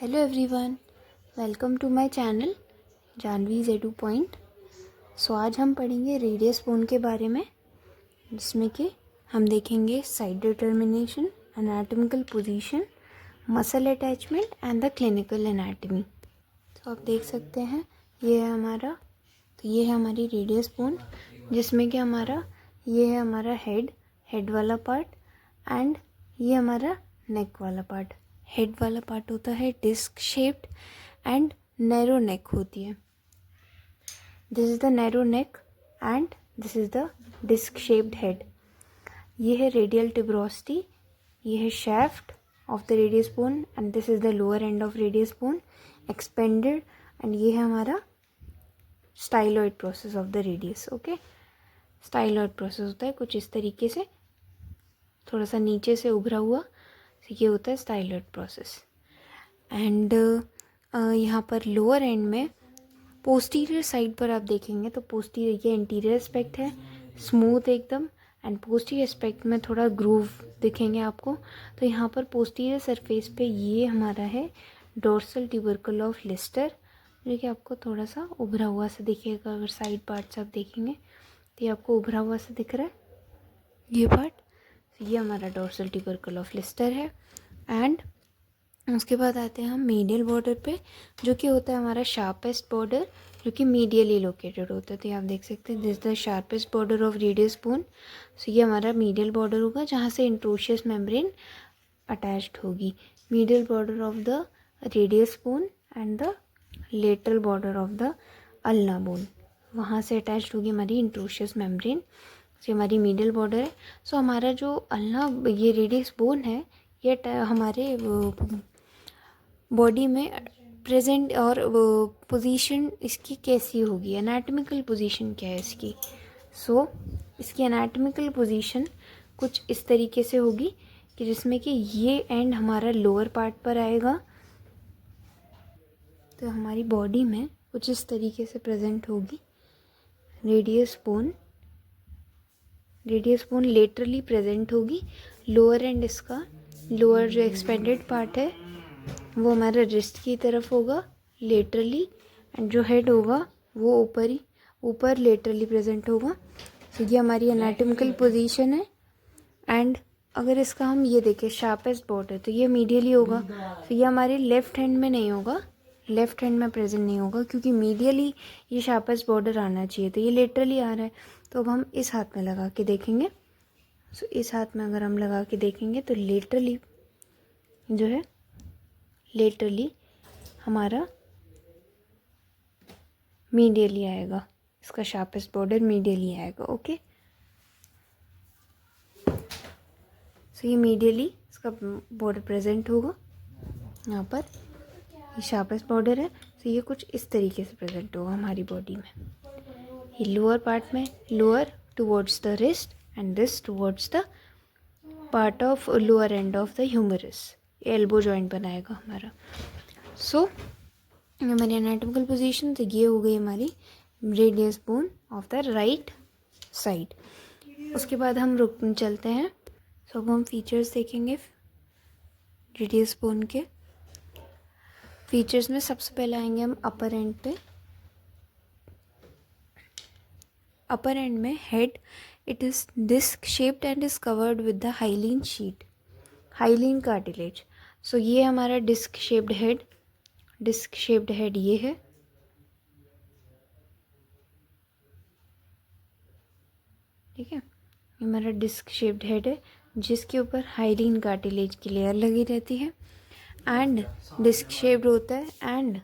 Hello everyone, welcome to my channel Janvi's edu point. So आज हम पढ़ेंगे रेडियस बोन के बारे में, जिसमें कि हम देखेंगे side determination, anatomical position, muscle attachment and the clinical anatomy. तो आप देख सकते हैं ये है हमारी रेडियस बोन, जिसमें कि ये है हमारा हेड वाला पार्ट एंड ये हमारा नेक वाला पार्ट। हेड वाला पार्ट होता है disc shaped and narrow neck होती है। This is the narrow neck and this is the disc shaped head. ये है रेडियल ट्यूबरोसिटी, ये है shaft of the radius bone and this is the lower end of radius bone expanded end ये है हमारा styloid process of the radius. Okay, styloid process होता है कुछ इस तरीके से, थोड़ा सा नीचे से उभरा हुआ, ये होता है स्टाइलॉइड प्रोसेस। एंड यहाँ पर लोअर एंड में पोस्टीरियर साइड पर आप देखेंगे तो पोस्टीरियर, ये एंटीरियर एस्पेक्ट है स्मूथ एकदम, एंड पोस्टीरियर एस्पेक्ट में थोड़ा ग्रूव दिखेंगे आपको। तो यहाँ पर पोस्टीरियर सरफेस पे ये हमारा है डोर्सल ट्यूबरकल ऑफ लिस्टर, जो कि आपको थोड़ा सा उभरा हुआ सा दिखेगा। अगर साइड पार्ट्स आप देखेंगे तो ये आपको उभरा हुआ सा दिख रहा है ये पार्ट। ये हमारा डोर्सल ट्यूबरकल ऑफ लिस्टर है। एंड उसके बाद आते हैं हम मीडियल बॉर्डर पे, जो कि होता है हमारा शार्पेस्ट बॉर्डर, जो कि मीडियली लोकेटेड होता है। तो ये आप देख सकते हैं this the sharpest border of radius bone. So ये हमारा मीडियल बॉर्डर होगा जहाँ से इंट्रोशियस मेम्ब्रेन अटैच्ड होगी। Medial border of the radius bone and the lateral border of the ulna bone, वहाँ से अटैच्ड होगी हमारी इंट्रोशियस मेम्ब्रेन। ये हमारी मीडियल बॉर्डर है। सो हमारा जो अल्ना, ये रेडियस बोन है, ये हमारे बॉडी में प्रेजेंट और पोजीशन इसकी कैसी होगी, एनाटॉमिकल पोजीशन क्या है इसकी। सो इसकी एनाटॉमिकल पोजीशन कुछ इस तरीके से होगी कि जिसमें कि ये एंड हमारा लोअर पार्ट पर आएगा। तो हमारी बॉडी में कुछ इस तरीके से प्रेजेंट होगी रेडियस बोन लेटरली प्रेजेंट होगी। लोअर एंड इसका, लोअर जो एक्सपेंडेड पार्ट है वो हमारा रिस्ट की तरफ होगा लेटरली, एंड जो हेड होगा वो ऊपर लेटरली प्रेजेंट होगा। तो ये हमारी एनाटॉमिकल पोजीशन है। एंड अगर इसका हम ये देखें शार्पेस्ट बॉर्डर, तो ये मीडियली होगा। तो ये हमारे लेफ्ट हैंड में नहीं होगा, लेफ्ट हैंड में प्रेजेंट नहीं होगा, क्योंकि मीडियली ये शार्पेस्ट बॉर्डर आना चाहिए, तो ये लेटरली आ रहा है। तो अब हम इस हाथ में लगा के देखेंगे। सो इस हाथ में अगर हम लगा के देखेंगे तो लेटरली जो है, लेटरली हमारा मीडियली आएगा, इसका शार्पेस्ट बॉर्डर मीडियली आएगा। ओके, सो ये मीडियली इसका बॉर्डर प्रेजेंट होगा यहाँ पर, ये शार्पेस्ट बॉर्डर है। तो ये कुछ इस तरीके से प्रेजेंट होगा हमारी बॉडी में। ये लोअर पार्ट में, lower towards the wrist and this towards the part of lower end of the humerus, elbow joint बनाएगा हमारा। सो हमारी एनाटॉमिकल पोजीशन, तो ये हो गई हमारी radius bone of the right side. उसके बाद हम चलते हैं। सो अब हम फीचर्स देखेंगे रेडियस बोन के। फीचर्स में सबसे पहले आएंगे हम अपर एंड पे। अपर एंड में head, it is disc shaped and is covered with the hyaline sheet, hyaline cartilage. So ये हमारा डिस्क शेप्ड हेड ये है। ठीक है, ये हमारा डिस्क शेप्ड हेड है जिसके ऊपर हाइलीन कार्टिलेज की लेयर लगी रहती है एंड डिस्क शेप्ड होता है। एंड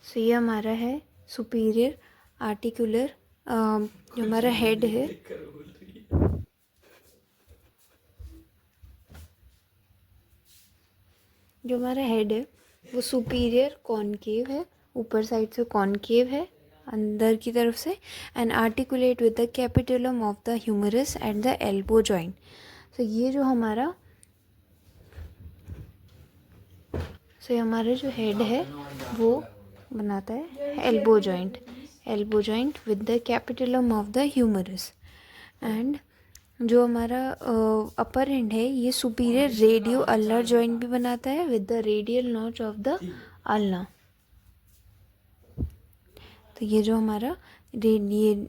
सो ये हमारा है सुपीरियर आर्टिकुलर, जो हमारा हेड है, वो सुपीरियर कॉनकेव है, ऊपर साइड से कॉनकेव है अंदर की तरफ से, and articulate with the capitulum of the humerus at the elbow joint. तो ये जो हमारा जो हेड है वो बनाता है elbow joint with the capitulum of the humerus. And जो हमारा अपर एंड है ये सुपीरियर रेडियो अल्नर जॉइंट भी बनाता है with the radial notch of the ulna. तो ये जो हमारा ये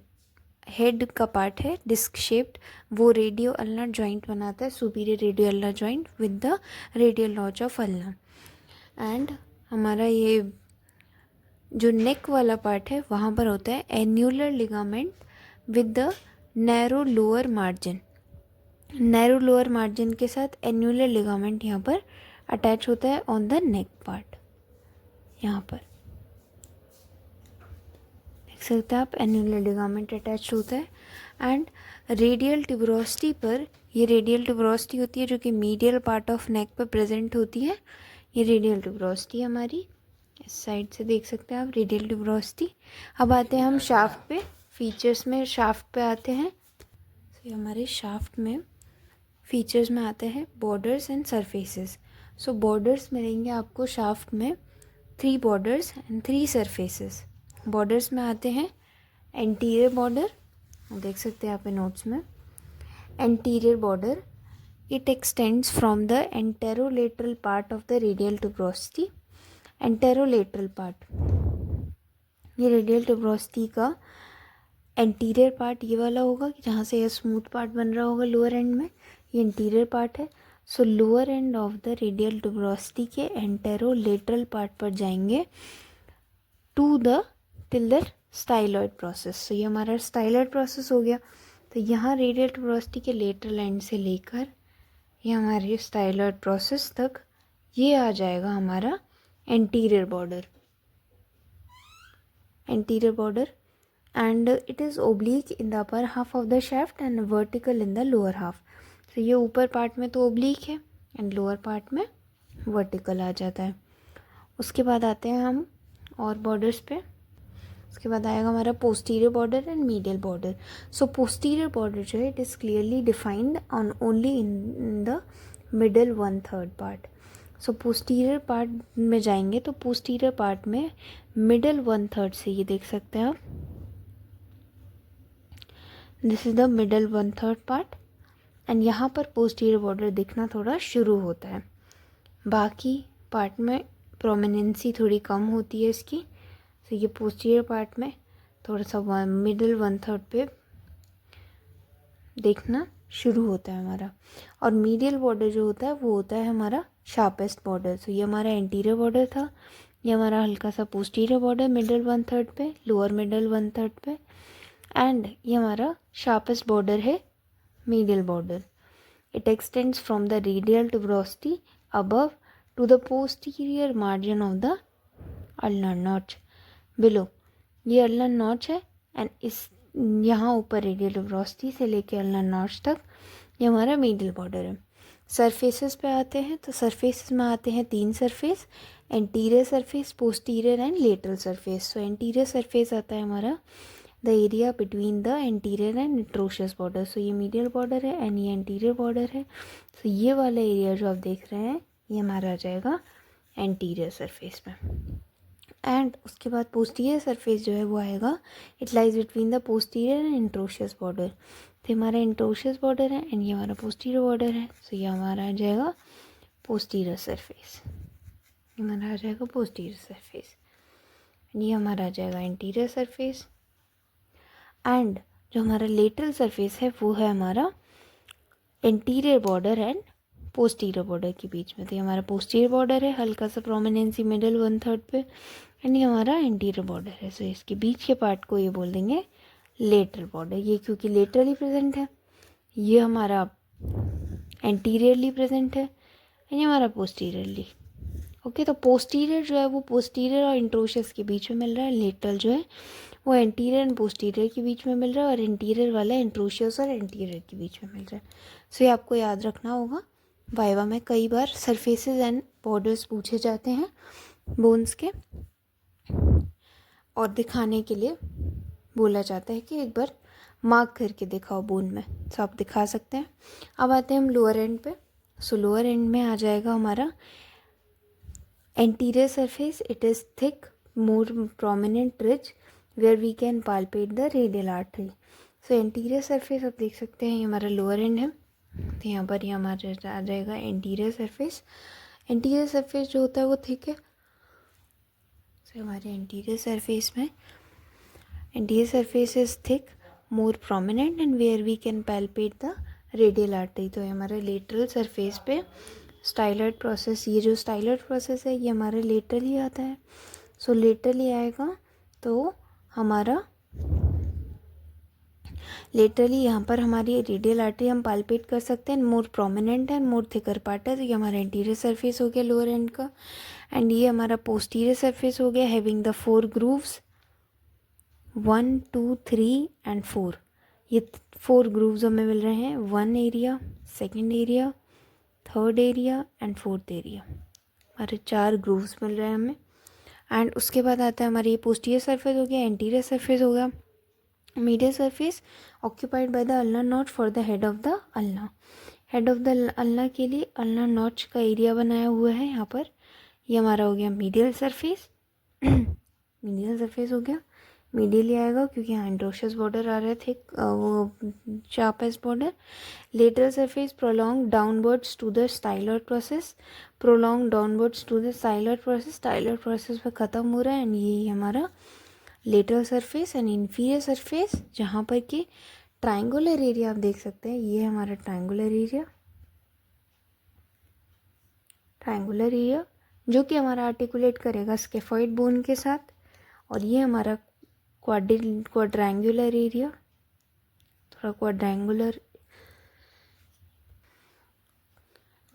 हेड का पार्ट है डिस्क शेप्ड, वो रेडियो अल्नर जॉइंट बनाता है, superior radio ulnar joint with the radial notch of ulna. And हमारा ये जो नेक वाला पार्ट है वहाँ पर होता है annular ligament with the narrow lower margin. Narrow lower margin के साथ एन्यूलर लिगामेंट यहाँ पर अटैच होता है ऑन द नेक पार्ट। यहाँ पर देख सकते हैं आप, एन्यूलर लिगामेंट अटैच होता है। एंड रेडियल ट्यूबरोसिटी पर, ये रेडियल ट्यूबरोसिटी होती है जो कि मीडियल पार्ट ऑफ नेक पर प्रेजेंट होती है। ये रेडियल ट्यूबरोसिटी हमारी इस साइड से देख सकते हैं आप, रेडियल ट्यूबरोसिटी। अब आते हैं हम शाफ्ट पे, फीचर्स में शाफ्ट पे आते हैं। तो हमारे शाफ्ट में फीचर्स में आते हैं borders and surfaces. So borders मिलेंगे आपको शाफ्ट में 3 बॉर्डर्स एंड 3 सरफेसेस। बॉर्डर्स में आते हैं एंटीरियर बॉर्डर, देख सकते हैं आप नोट्स में, anterior border it extends from the anterolateral part of the radial tuberosity. Anterolateral part, ये रेडियल ट्यूबरोसिटी का एंटीरियर पार्ट ये वाला होगा जहाँ से ये स्मूथ पार्ट बन रहा होगा लोअर एंड में, ये इंटीरियर पार्ट है। So lower end of the radial tuberosity के एंटेरोलेटरल पार्ट पर जाएंगे to the till the styloid process. तो ये हमारा स्टाइलॉइड प्रोसेस हो गया। तो यहाँ रेडियल ट्यूबरोसिटी के लेटरल एंड से लेकर ये हमारे स्टाइलॉइड प्रोसेस तक ये आ जाएगा हमारा anterior border. Anterior border and it is oblique in the upper half of the shaft and vertical in the lower half. तो ये ऊपर पार्ट में तो ओब्लीक है एंड लोअर पार्ट में वर्टिकल आ जाता है। उसके बाद आते हैं हम और बॉर्डर्स पे। उसके बाद आएगा हमारा posterior border and medial border. So posterior border जो है it is clearly defined on only in the middle 1/3 part. So posterior part में जाएंगे तो पोस्टीरियर पार्ट में मिडल 1/3 से ये देख सकते हैं आप, this is the middle 1/3 part and यहाँ पर पोस्टीरियर बॉर्डर दिखना थोड़ा शुरू होता है। बाकी पार्ट में प्रोमिनेंसी थोड़ी कम होती है इसकी। तो ये पोस्टीरियर पार्ट में थोड़ा सा मिडल 1/3 पे देखना शुरू होता है हमारा। और मीडियल बॉर्डर जो होता है वो होता है हमारा शार्पेस्ट बॉर्डर। तो ये हमारा एंटीरियर बॉर्डर था, ये हमारा हल्का सा पोस्टीरियर बॉर्डर मिडल 1/3 पे, लोअर मिडल 1/3 पे, एंड ये हमारा शार्पेस्ट बॉर्डर है medial border. It extends from the radial tuberosity above to the posterior margin of the ulnar notch below. ये अल्नर नॉच है एंड इस यहाँ ऊपर रेडियल ट्यूबरोसिटी से लेके अल्नर नॉच तक ये हमारा मीडियल बॉर्डर है। सरफेसेस पे आते हैं तो सरफेसेस में आते हैं 3 surface, anterior surface, posterior and lateral surface. So anterior surface आता है हमारा the area between the anterior and interosseous border. So ये मीडियल बॉर्डर है एंड ये एंटीरियर बॉर्डर है। सो ये वाला एरिया जो आप देख रहे हैं ये हमारा आ जाएगा एंटीरियर सरफेस में। एंड उसके बाद पोस्टीरियर सरफेस जो है वो आएगा, it lies between the posterior and interosseous border. तो हमारा इंट्रोशियस बॉर्डर है एंड ये हमारा पोस्टीरियर बॉर्डर है। सो ये हमारा आ जाएगा पोस्टीरियर सरफेस, ये हमारा आ जाएगा पोस्टीरियर सरफेस, ये हमारा आ जाएगा इंटीरियर सरफेस। एंड जो हमारा लेटरल सरफेस है वो है हमारा interior border and posterior border के बीच में। तो ये हमारा पोस्टीरियर बॉर्डर है, हल्का सा प्रोमिनेंसी मिडल 1/3 पे, एंड ये हमारा इंटीरियर बॉर्डर है। सो इसके बीच के पार्ट को ये बोल देंगे लेटरल बॉर्डर। ये क्योंकि लेटरली प्रेजेंट है, ये हमारा एंटीरियरली प्रेजेंट है एंड ये हमारा पोस्टीरियरली। ओके, तो पोस्टीरियर जो है वो पोस्टीरियर और इंट्रोशियस के बीच में मिल रहा है, लेटरल जो है वो एंटीरियर एंड पोस्टीरियर के बीच में मिल रहा है, और इंटीरियर वाला इंट्रोशियस और एंटीरियर के बीच में मिल रहा है। सो ये आपको याद रखना होगा, वाइवा में कई बार सरफेसेस एंड बॉर्डर्स पूछे जाते हैं बोन्स के, और दिखाने के लिए बोला जाता है कि एक बार मार्क करके दिखाओ बोन में। सो आप दिखा सकते हैं। अब आते हैं हम लोअर एंड पे। सो लोअर एंड में आ जाएगा हमारा anterior surface. It is thick, more prominent ridge where we can palpate the radial artery. So anterior surface आप देख सकते हैं, ये हमारा लोअर एंड है, तो यहाँ पर ये हमारा आ जाएगा एंटीरियर सरफेस। एंटीरियर सरफेस जो होता है वो थिक है। सो हमारे एंटीरियर सरफेस में anterior surface is thick, more prominent and where we can palpate the radial artery. तो हमारे लेटरल सरफेस पे स्टाइलर्ड प्रोसेस, ये जो स्टाइलर्ड प्रोसेस है ये हमारे लेटरल ही आता है। सो लेटरल ही आएगा तो हमारा लेटरली यहाँ पर हमारी रेडियल आर्टरी हम पाल्पेट कर सकते हैं, मोर prominent and more thicker part है। तो ये हमारा एंटीरियर सरफेस हो गया लोअर एंड का, एंड ये हमारा पोस्टीरियर सरफेस हो गया हैविंग द 4 ग्रूव्स 1 2 3 एंड 4। ये 4 ग्रूव्स हमें मिल रहे हैं, 1 area, 2nd area, 3rd area and 4th area. हमारे 4 ग्रूव्स मिल रहे हैं हमें। एंड उसके बाद आता है हमारी ये पोस्टीरियर सरफेस हो गया, एंटीरियर सरफेस हो गया, medial surface occupied by the ulnar notch for the head of the ulna. Head of the ulna के लिए अल्नर नॉच का एरिया बनाया हुआ है यहाँ पर। ये हमारा हो गया मीडियल सरफेस। मीडियल सरफेस हो गया, मीडियल ही आएगा क्योंकि यहाँ एंड्रोशियस बॉर्डर आ रहे थे, वो sharpest border. Lateral surface prolong downwards to the styloid process, prolong downwards to the styloid process, styloid process पे ख़त्म हो रहा है। एंड ये हमारा lateral surface and inferior surface, जहाँ पर कि ट्रायंगुलर एरिया आप देख सकते हैं, ये हमारा ट्रायंगुलर एरिया, ट्रायंगुलर एरिया जो कि हमारा आर्टिकुलेट करेगा स्केफॉइड बोन के साथ। और ये हमारा क्वाड्रेंगुलर एरिया, थोड़ा क्वाड्रेंगुलर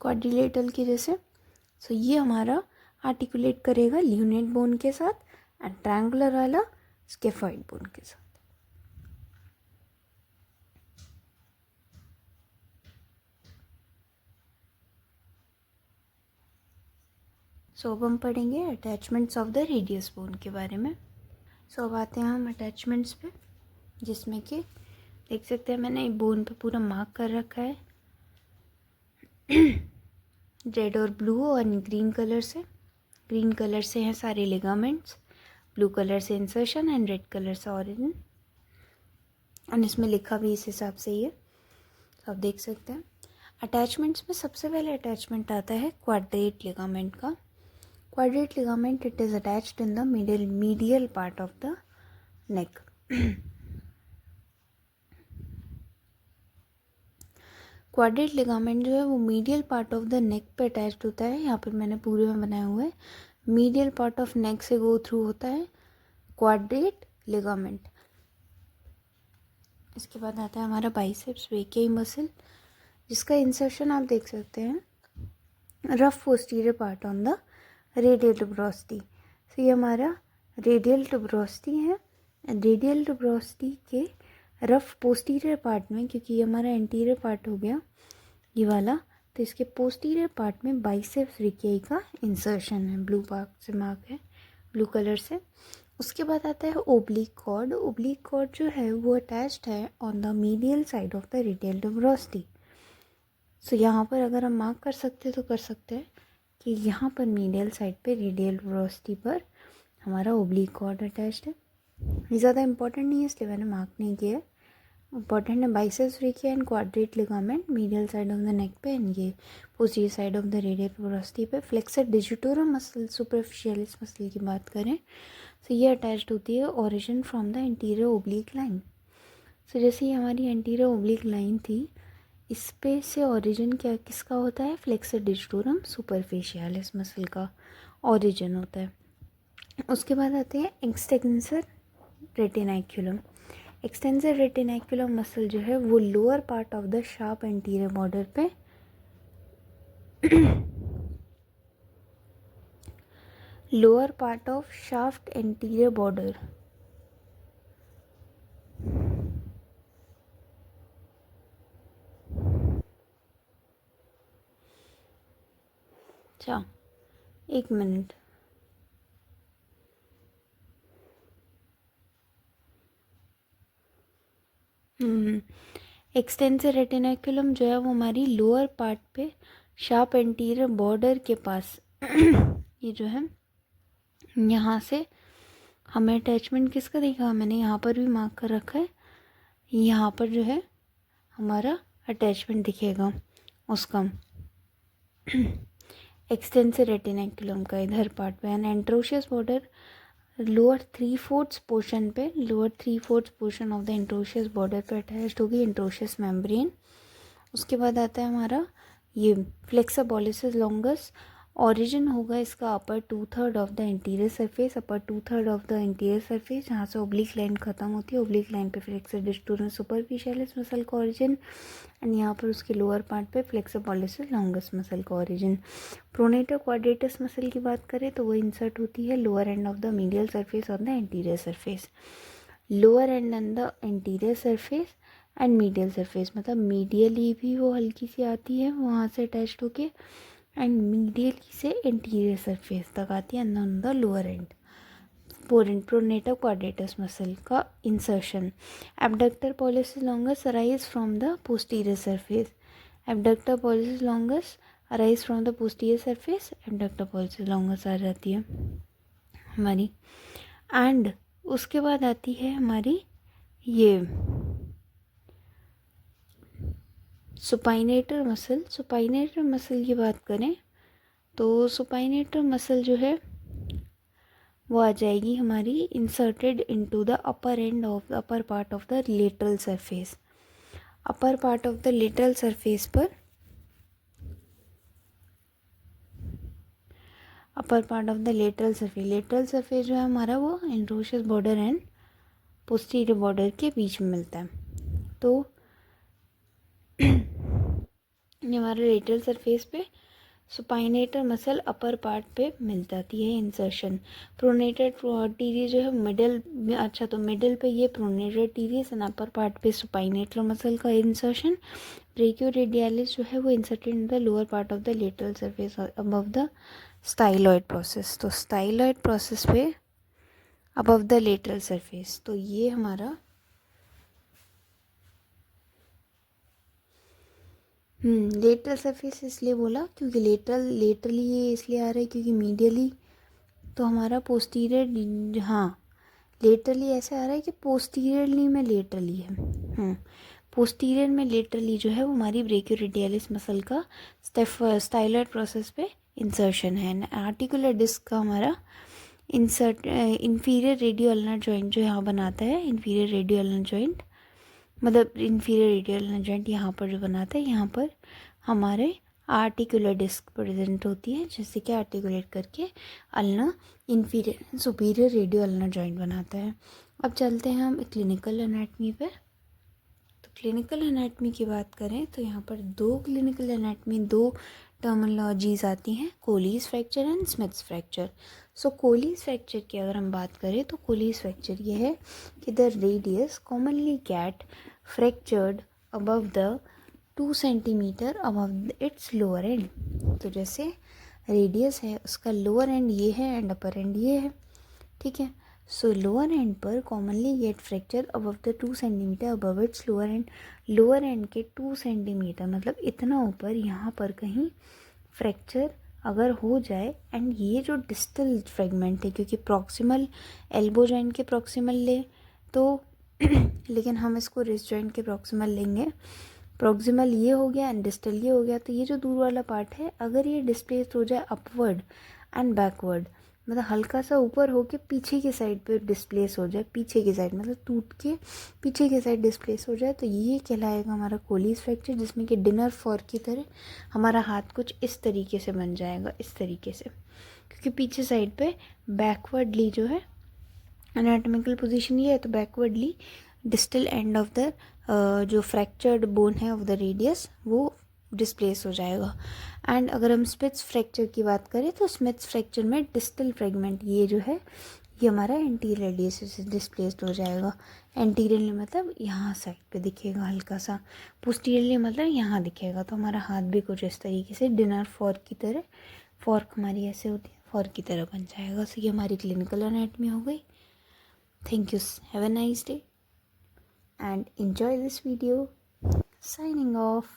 क्वाड्रिलेटरल के जैसे। सो ये हमारा आर्टिकुलेट करेगा ल्यूनेट बोन के साथ, एंड ट्रायंगुलर वाला स्केफॉइड बोन के साथ। सो अब हम पढ़ेंगे attachments of the radius bone के बारे में। सो अब आते हैं हम अटैचमेंट्स पे, जिसमें कि देख सकते हैं मैंने बोन पे पूरा मार्क कर रखा है रेड और ब्लू और ग्रीन कलर से। ग्रीन कलर से हैं सारे लिगामेंट्स, ब्लू कलर से इंसर्शन एंड रेड कलर से ऑरिजिन। और इसमें लिखा भी इस हिसाब से ही है, तो आप देख सकते हैं। अटैचमेंट्स में सबसे पहले अटैचमेंट आता है क्वाड्रेट लिगामेंट का। Quadrate ligament, it is attached in the medial part of the neck. Quadrate ligament जो है वो medial part of the neck पे अटैच्ड होता है। यहाँ पर मैंने पूरे में बनाया हुआ है, मीडियल पार्ट ऑफ नेक से गो थ्रू होता है क्वाड्रेट लिगामेंट। इसके बाद आता है हमारा बाइसेप्स ब्रेकियाई मसल, जिसका इंसर्शन आप देख सकते हैं rough posterior part on the radial tuberosity. तो ये हमारा रेडियल ट्यूबरोसिटी है। रेडियल ट्यूबरोसिटी के रफ पोस्टीरियर पार्ट में, क्योंकि ये हमारा एंटीरियर पार्ट हो गया ये वाला, तो इसके पोस्टीरियर पार्ट में बाइसेप्स ब्रेकियाई का इंसर्शन है, ब्लू पार्क से मार्क है, ब्लू कलर से। उसके बाद आता है ओब्लिक कॉर्ड। ओब्लिक कॉर्ड जो है वो अटैच्ड है on the medial side of the radial tuberosity. So यहाँ पर अगर हम मार्क कर सकते तो कर सकते हैं कि यहाँ पर मीडियल साइड पे रेडियल ट्यूबरोसिटी पर हमारा ओब्लिक कॉर्ड अटैच्ड है। ये ज़्यादा इंपॉर्टेंट नहीं है इसलिए मैंने मार्क नहीं किया है। इंपॉर्टेंट है biceps brachii and quadrate ligament medial side of the neck पे, एंड ये posterior side of the radial tuberosity पे। Flexor digitorum muscle superficialis muscle की बात करें तो ये अटैच्ड होती है origin from the interior oblique line. So जैसे ये हमारी इंटीरियर ओब्लिक लाइन थी, इस पे से ओरिजिन क्या किसका होता है, फ्लेक्सर डिजिटोरम सुपरफिशियलिस मसल का ओरिजिन होता है। उसके बाद आते हैं extensor retinaculum. Extensor retinaculum muscle जो है वो lower part of the sharp anterior border पे lower part of shaft anterior border अच्छा एक मिनट, एक्सटेंसर रेटिनाइकुलम जो है वो हमारी लोअर पार्ट पे शार्प एंटीरियर बॉर्डर के पास ये जो है यहाँ से हमें अटैचमेंट किसका देखा, मैंने यहाँ पर भी मार्क कर रखा है, यहाँ पर जो है हमारा अटैचमेंट दिखेगा उसका एक्सटेंसिव रेटिनैक्युलम का इधर पार्ट पे and interosseous border lower 3/4 portion पे, lower 3/4 portion of the interosseous border पे अटैच्ड होगी एंट्रोशियस मेम्ब्रेन। उसके बाद आता है हमारा ये फ्लेक्सा पॉलिसिस लॉन्गस। ओरिजिन होगा इसका अपर 2/3 of the interior surface, upper 2/3 of the interior surface, जहाँ से ओब्लिक लाइन खत्म होती है। ओब्लिक लाइन पे फ्लेक्सा डिस्टूरम सुपरफिशियलिस मसल का ओरिजिन एंड यहाँ पर उसके लोअर पार्ट पे फ्लेक्सा पॉलिसिस लॉन्गस मसल का ओरिजिन। प्रोनेटर क्वाड्रेटस मसल की बात करें तो वो इंसर्ट होती है lower end of the medial surface on the interior surface. Lower and on the interior surface and medial surface, मतलब मीडियली भी वो हल्की सी आती है वहाँ से अटैच्ड होके एंड मीडियली से इंटीरियर सरफेस तक आती है on the lower end. Pronator quadratus muscle का insertion. Abductor pollicis longus arise from the posterior surface, abductor pollicis longus arise from the posterior surface, abductor pollicis longus आ जाती है हमारी। And उसके बाद आती है हमारी ये सुपाइनेटर मसल। सुपाइनेटर मसल की बात करें तो सुपाइनेटर मसल जो है वो आ जाएगी हमारी inserted into the upper end of the upper part of the lateral surface. Upper part of the lateral surface पर, upper part of the lateral surface जो है हमारा वो interosseous border and posterior border के बीच में मिलता है। तो ये हमारे लेटरल सरफेस पे सुपाइनेटर मसल अपर पार्ट पे मिल जाती है इंसर्शन। प्रोनेटर टीरियस जो है मिडल, अच्छा तो मिडल पे ये प्रोनेटर टीरियस एंड अपर पार्ट पे सुपाइनेटर मसल का इंसर्शन। ब्रेकियोरेडियलिस जो है वो inserted in the lower part of the lateral surface above the styloid process. तो स्टाइलॉइड प्रोसेस पे अबव द लेटरल सरफेस, तो ये हमारा लेटरल सरफेस इसलिए बोला क्योंकि लेटरली ये इसलिए आ रहा है क्योंकि मीडियली तो हमारा पोस्टीरियर, हाँ लेटरली ऐसे आ रहा है कि पोस्टीरियरली में लेटरली है। पोस्टीरियर में लेटरली जो है वो हमारी ब्रेकियोरेडियलिस मसल का स्टाइलॉइड प्रोसेस पे इंसर्शन है। आर्टिकुलर डिस्क का हमारा इंफीरियर रेडियो अल्नर जॉइंट जो यहाँ बनाता है, इंफीरियर रेडियो अल्नर जॉइंट, मतलब इंफीरियर रेडियल जॉइंट यहाँ पर जो बनाता है, यहाँ पर हमारे आर्टिकुलर डिस्क प्रेजेंट होती है जिससे कि आर्टिकुलेट करके ulna inferior superior radio ulnar joint बनाता है। अब चलते हैं हम क्लिनिकल एनाटमी पर। तो क्लिनिकल एनाटमी की बात करें तो यहाँ पर दो क्लिनिकल एनाटमी, दो टर्मिनोलॉजीज आती हैं, Colles' fracture and Smith's fracture. So Colles' fracture की अगर हम बात करें तो कोलीज फ्रैक्चर ये है कि the radius commonly get fractured above the 2 centimetre above its lower end. तो जैसे रेडियस है उसका लोअर एंड ये है एंड अपर एंड ये है, ठीक है। सो लोअर एंड पर commonly get fracture above the 2 centimetre above its lower end. Lower end के 2 सेंटीमीटर मतलब इतना ऊपर यहाँ पर कहीं फ्रैक्चर अगर हो जाए एंड ये जो डिस्टल फ्रेगमेंट है, क्योंकि प्रॉक्सिमल एल्बो जॉइंट के प्रॉक्सिमल ले तो लेकिन हम इसको रिस्ट जॉइंट के प्रॉक्सिमल लेंगे। प्रॉक्सिमल ये हो गया एंड डिस्टल ये हो गया, तो ये जो दूर वाला पार्ट है अगर ये डिस्प्लेस्ड हो जाए अपवर्ड एंड बैकवर्ड, मतलब हल्का सा ऊपर होके पीछे की साइड पे डिस्प्लेस हो जाए, पीछे की साइड मतलब टूट के पीछे की साइड डिस्प्लेस हो जाए, तो ये कहलाएगा हमारा कोलीज फ्रैक्चर, जिसमें कि डिनर फॉर्क की तरह हमारा हाथ कुछ इस तरीके से बन जाएगा, इस तरीके से, क्योंकि पीछे साइड पे बैकवर्डली जो है एनाटॉमिकल पोजीशन ये है, तो backwardly distal end of the जो फ्रैक्चर्ड बोन है ऑफ द रेडियस वो डिस्प्लेस हो जाएगा। एंड अगर हम स्मिथ्स फ्रैक्चर की बात करें तो स्मिथ्स फ्रैक्चर में डिस्टल फ्रेगमेंट ये जो है ये हमारा एंटीरियर रेडियस से डिस्प्लेस्ड हो जाएगा। एंटीरियरली मतलब यहाँ साइड पे दिखेगा हल्का सा, पोस्टीरियरली मतलब यहाँ दिखेगा। तो हमारा हाथ भी कुछ इस तरीके से डिनर फॉर्क की तरह, फॉर्क हमारी ऐसे होती है, फॉर्क की तरह बन जाएगा। सो ये हमारी क्लिनिकल एनाटॉमी हो गई। Thank you. Have a nice day and enjoy this video. Signing off.